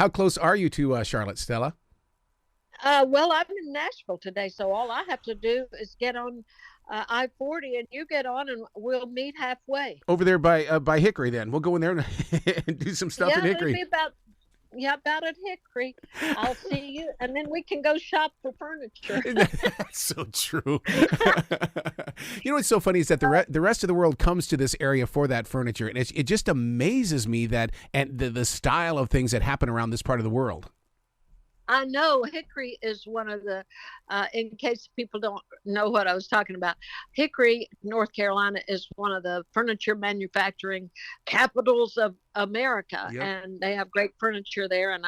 How close are you to Charlotte, Stella? Well, I'm in Nashville today, so all I have to do is get on I-40, and you get on, and we'll meet halfway. Over there by Hickory. Then we'll go in there and, and do some stuff in Yeah, it'll Hickory. be about yeah about at Hickory. I'll see you, and then we can go shop for furniture. That's so true. You know what's so funny is that the rest of the world comes to this area for that furniture, and it just amazes me that and the style of things that happen around this part of the world. I know Hickory is one of the, in case people don't know what I was talking about, Hickory, North Carolina is one of the furniture manufacturing capitals of America, Yep. and they have great furniture there. And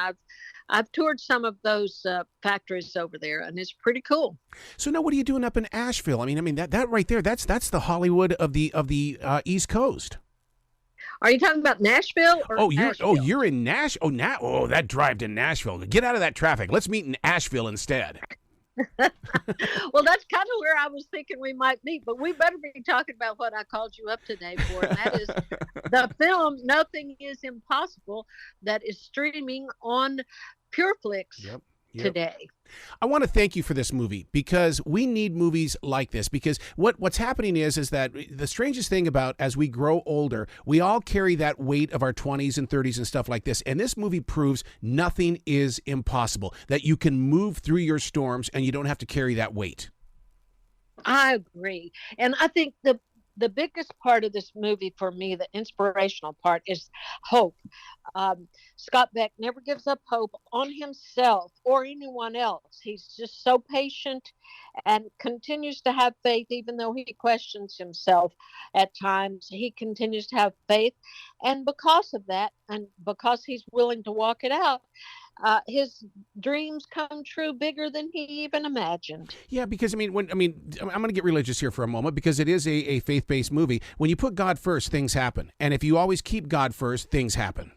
I've toured some of those factories over there, and it's pretty cool. So now, what are you doing up in Asheville? I mean that right there. That's the Hollywood of the East Coast. Are you talking about Nashville or Asheville? You're in Nash. That drive to Nashville. Get out of that traffic. Let's meet in Asheville instead. Well, that's kind of where I was thinking we might meet, but we better be talking about what I called you up today for, and that is the film Nothing is Impossible that is streaming on PureFlix Yep. Yep. today. I want to thank you for this movie because we need movies like this because what's happening is that the strangest thing about as we grow older, we all carry that weight of our 20s and 30s and stuff like this. And this movie proves nothing is impossible, that you can move through your storms and you don't have to carry that weight. I agree. And I think the biggest part of this movie for me, the inspirational part, is hope. Scott Beck never gives up hope on himself or anyone else. He's just so patient and continues to have faith, even though he questions himself at times. He continues to have faith. And because of that, and because he's willing to walk it out, his dreams come true bigger than he even imagined. Yeah, because I'm going to get religious here for a moment because it is a faith-based movie. When you put God first, things happen. And if you always keep God first, things happen.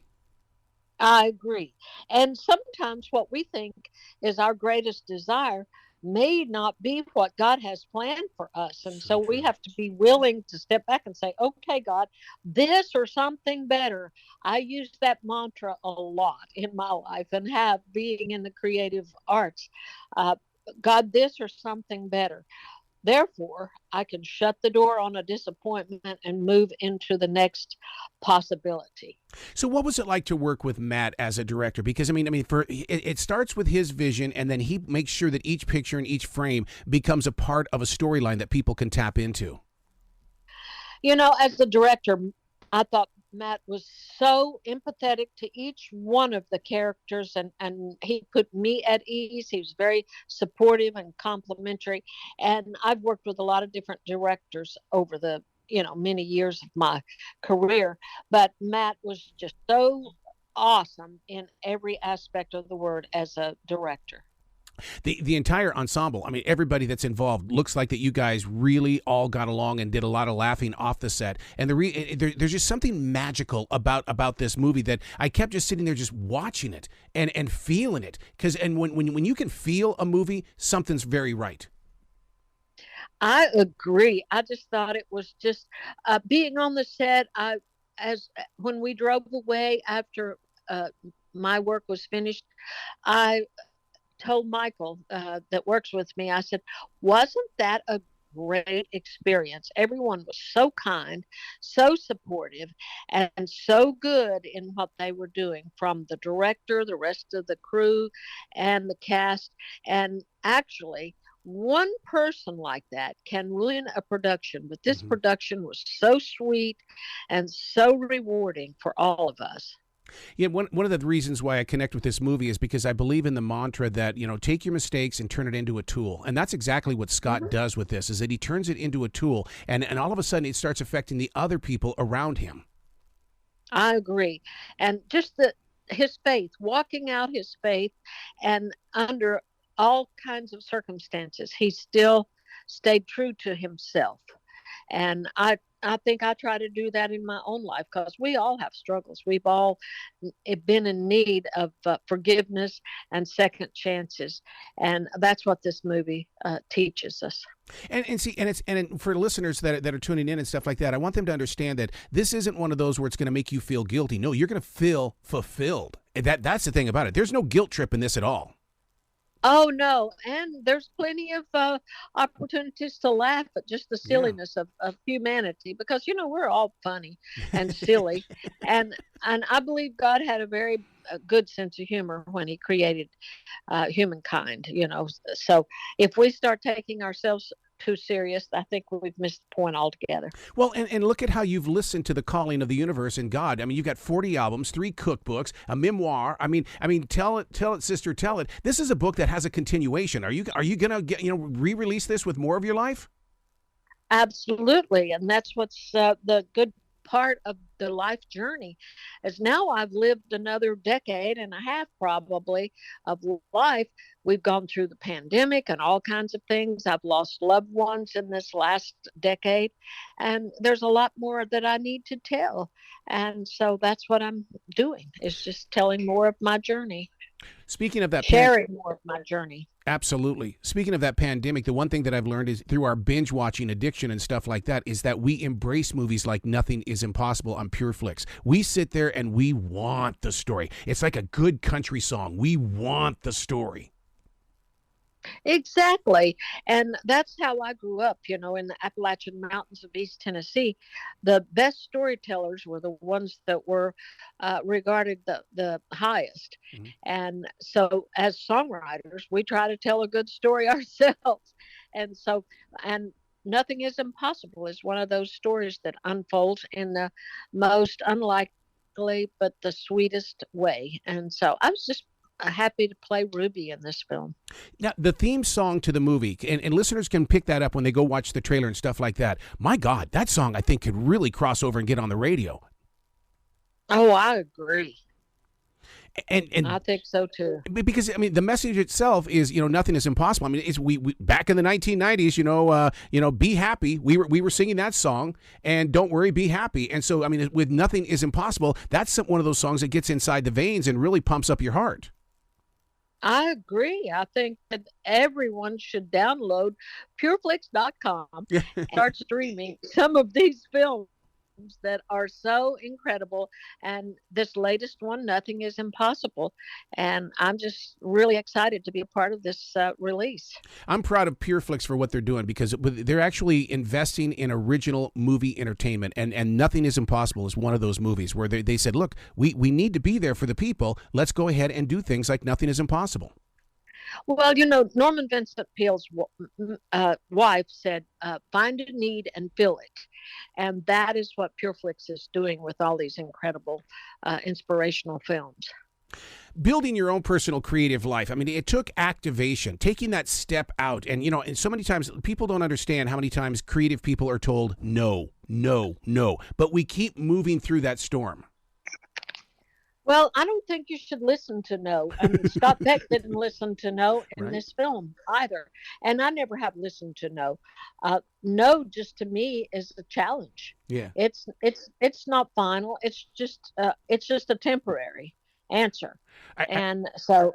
I agree. And sometimes what we think is our greatest desire may not be what God has planned for us. And so we have to be willing to step back and say, okay, God, this or something better. I use that mantra a lot in my life and have being in the creative arts. God, this or something better. Therefore, I can shut the door on a disappointment and move into the next possibility. So, what was it like to work with Matt as a director? Because it starts with his vision, and then he makes sure that each picture and each frame becomes a part of a storyline that people can tap into. You know, as the director, I thought Matt was so empathetic to each one of the characters, and he put me at ease. He was very supportive and complimentary. And I've worked with a lot of different directors over the many years of my career, but Matt was just so awesome in every aspect of the word as a director. The entire ensemble, everybody that's involved looks like that you guys really all got along and did a lot of laughing off the set. And there's just something magical about this movie that I kept just sitting there just watching it and feeling it. When you can feel a movie, something's very right. I agree. I just thought it was just being on the set. As when we drove away after my work was finished, I told Michael that works with me, I said, wasn't that a great experience? Everyone was so kind, so supportive, and so good in what they were doing, from the director, the rest of the crew, and the cast. And actually, one person like that can ruin a production, but this production was so sweet and so rewarding for all of us. Yeah, one of the reasons why I connect with this movie is because I believe in the mantra that, take your mistakes and turn it into a tool. And that's exactly what Scott does with this, is that he turns it into a tool, and all of a sudden it starts affecting the other people around him. I agree. And just his faith, walking out his faith, and under all kinds of circumstances, he still stayed true to himself. And I think I try to do that in my own life, because we all have struggles. We've all been in need of forgiveness and second chances, and that's what this movie teaches us. And for listeners that are tuning in and stuff like that, I want them to understand that this isn't one of those where it's going to make you feel guilty. No, you're going to feel fulfilled. That's the thing about it. There's no guilt trip in this at all. Oh no, and there's plenty of opportunities to laugh at just the Yeah. silliness of humanity, because we're all funny and silly, and I believe God had a very good sense of humor when He created humankind. So if we start taking ourselves too serious, I think we've missed the point altogether. Well, and look at how you've listened to the calling of the universe and God. I mean, you've got 40 albums, 3 cookbooks, a memoir. I mean, tell it, sister, tell it. This is a book that has a continuation. Are you gonna get re-release this with more of your life? Absolutely, and that's what's the good part of the life journey, is now I've lived another decade and a half probably of life. We've gone through the pandemic and all kinds of things. I've lost loved ones in this last decade, and there's a lot more that I need to tell. And so that's what I'm doing, is just telling more of my journey, Speaking of that sharing more of my journey. Absolutely. Speaking of that pandemic, the one thing that I've learned is through our binge watching addiction and stuff like that is that we embrace movies like Nothing is Impossible on PureFlix. We sit there and we want the story. It's like a good country song. We want the story. Exactly. And that's how I grew up, in the Appalachian Mountains of East Tennessee. The best storytellers were the ones that were regarded the highest. Mhm. And so, as songwriters, we try to tell a good story ourselves. And so, and Nothing is Impossible is one of those stories that unfolds in the most unlikely but the sweetest way. And so, I was just happy to play Ruby in this film. Now, the theme song to the movie, and listeners can pick that up when they go watch the trailer and stuff like that. My God, that song I think could really cross over and get on the radio. Oh, I agree. And I think so too. because I mean the message itself is nothing is impossible. I mean it's we back in the 1990s, be happy. We were singing that song, and don't worry, be happy. And so I mean with Nothing is Impossible, that's one of those songs that gets inside the veins and really pumps up your heart. I agree. I think that everyone should download pureflix.com and start streaming some of these films that are so incredible. And this latest one, Nothing is Impossible. And I'm just really excited to be a part of this release. I'm proud of PureFlix for what they're doing because they're actually investing in original movie entertainment, and Nothing is Impossible is one of those movies where they said, look, we need to be there for the people. Let's go ahead and do things like Nothing is Impossible. Well, Norman Vincent Peale's wife said, find a need and fill it. And that is what PureFlix is doing with all these incredible inspirational films. Building your own personal creative life. I mean, it took activation, taking that step out. And, and so many times people don't understand how many times creative people are told no, no, no. But we keep moving through that storm. Well, I don't think you should listen to no. I mean, Scott Peck didn't listen to no in Right. this film either, and I never have listened to no. No, just to me, is a challenge. Yeah. It's not final. It's just a temporary answer, I, and so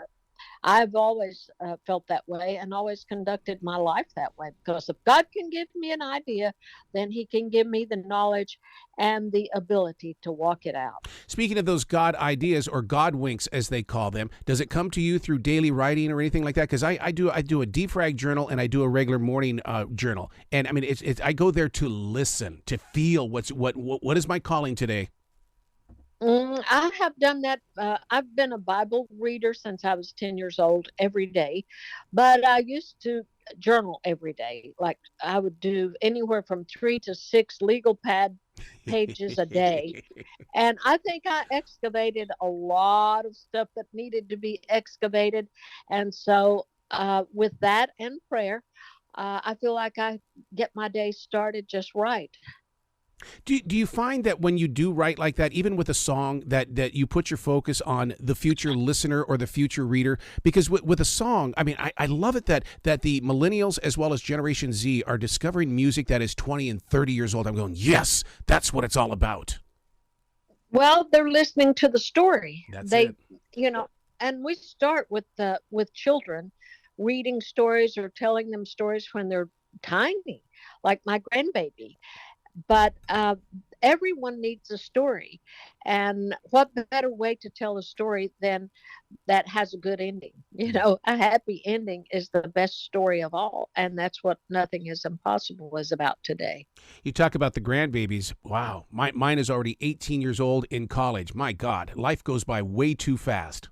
I've always felt that way and always conducted my life that way, because if God can give me an idea, then He can give me the knowledge and the ability to walk it out. Speaking of those God ideas or God winks, as they call them, does it come to you through daily writing or anything like that? Because I do a defrag journal and I do a regular morning journal, and I mean it's I go there to listen, to feel what is my calling today. I have done that. I've been a Bible reader since I was 10 years old every day, but I used to journal every day. Like I would do anywhere from 3 to 6 legal pad pages a day. And I think I excavated a lot of stuff that needed to be excavated. And so, with that and prayer, I feel like I get my day started just right. Do you find that when you do write like that, even with a song, that you put your focus on the future listener or the future reader? Because with a song, I mean, I love it that the millennials as well as Generation Z are discovering music that is 20 and 30 years old. I'm going, yes, that's what it's all about. Well, they're listening to the story. That's it. And we start with children reading stories or telling them stories when they're tiny, like my grandbaby. But everyone needs a story. And what better way to tell a story than that has a good ending? You Yeah. know, a happy ending is the best story of all. And that's what Nothing is Impossible is about today. You talk about the grandbabies. Wow. Mine is already 18 years old in college. My God, life goes by way too fast.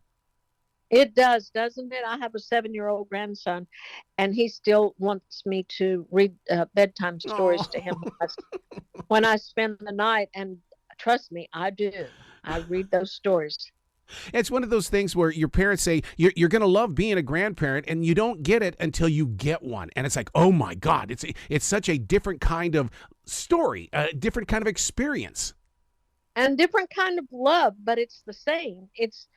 It does, doesn't it? I have a 7-year-old grandson, and he still wants me to read bedtime stories to him Oh. when I spend the night. And trust me, I do. I read those stories. It's one of those things where your parents say you're going to love being a grandparent, and you don't get it until you get one. And it's like, oh my God, it's such a different kind of story, a different kind of experience. And different kind of love, but it's the same. Ex-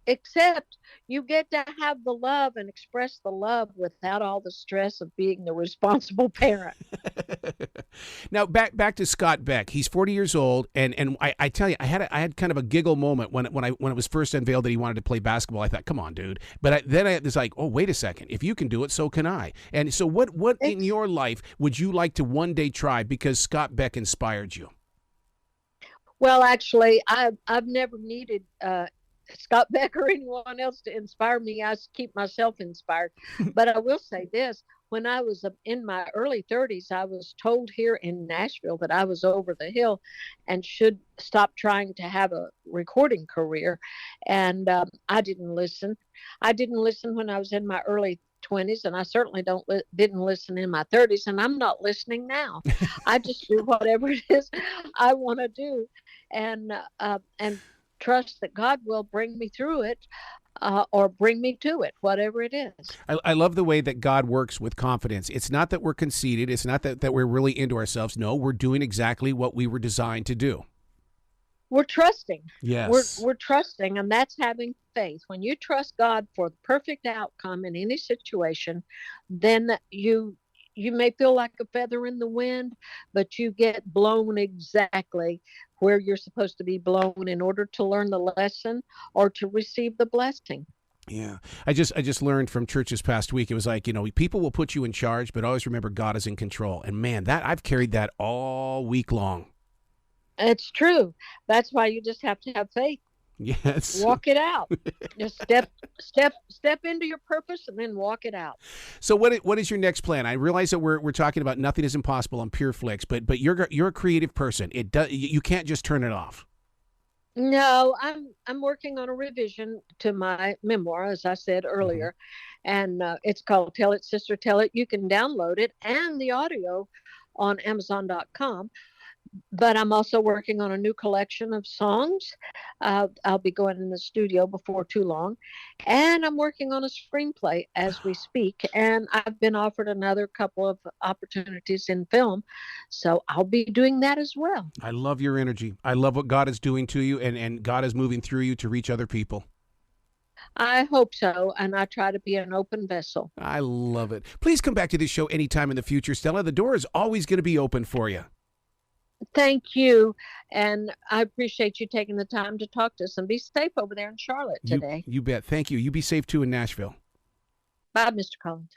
Except you get to have the love and express the love without all the stress of being the responsible parent. Now back to Scott Beck. He's 40 years old, and I tell you, I had kind of a giggle moment when it was first unveiled that he wanted to play basketball. I thought, come on, dude. But then I was like, oh, wait a second. If you can do it, so can I. And so what in Ex- your life would you like to one day try because Scott Beck inspired you? well, actually, I've never needed Scott Beck or anyone else to inspire me. I keep myself inspired. But I will say this: when I was in my early 30s, I was told here in Nashville that I was over the hill and should stop trying to have a recording career. And I didn't listen. I didn't listen when I was in my early 20s, and I certainly didn't listen in my 30s, and I'm not listening now. I just do whatever it is I want to do, and trust that God will bring me through it, or bring me to it, whatever it is. I love the way that God works with confidence. It's not that we're conceited. It's not that we're really into ourselves. No, we're doing exactly what we were designed to do. We're trusting. Yes. We're trusting, and that's having faith. When you trust God for the perfect outcome in any situation, then you may feel like a feather in the wind, but you get blown exactly where you're supposed to be blown in order to learn the lesson or to receive the blessing. Yeah. I just learned from church this past week. It was like, people will put you in charge, but always remember God is in control. And man, that I've carried that all week long. It's true. That's why you just have to have faith. Yes. Walk it out. Just step into your purpose and then walk it out. So what is your next plan? I realize that we're talking about Nothing is Impossible on Pure Flix, but you're a creative person. You can't just turn it off. No, I'm working on a revision to my memoir, as I said Hmm. earlier, and it's called Tell It, Sister, Tell It. You can download it and the audio on Amazon.com. But I'm also working on a new collection of songs. I'll be going in the studio before too long. And I'm working on a screenplay as we speak. And I've been offered another couple of opportunities in film. So I'll be doing that as well. I love your energy. I love what God is doing to you, and God is moving through you to reach other people. I hope so. And I try to be an open vessel. I love it. Please come back to this show anytime in the future, Stella. The door is always going to be open for you. Thank you. And I appreciate you taking the time to talk to us, and be safe over there in Charlotte You today. you bet. Thank you. You be safe too in Nashville. Bye, Mr. Collins.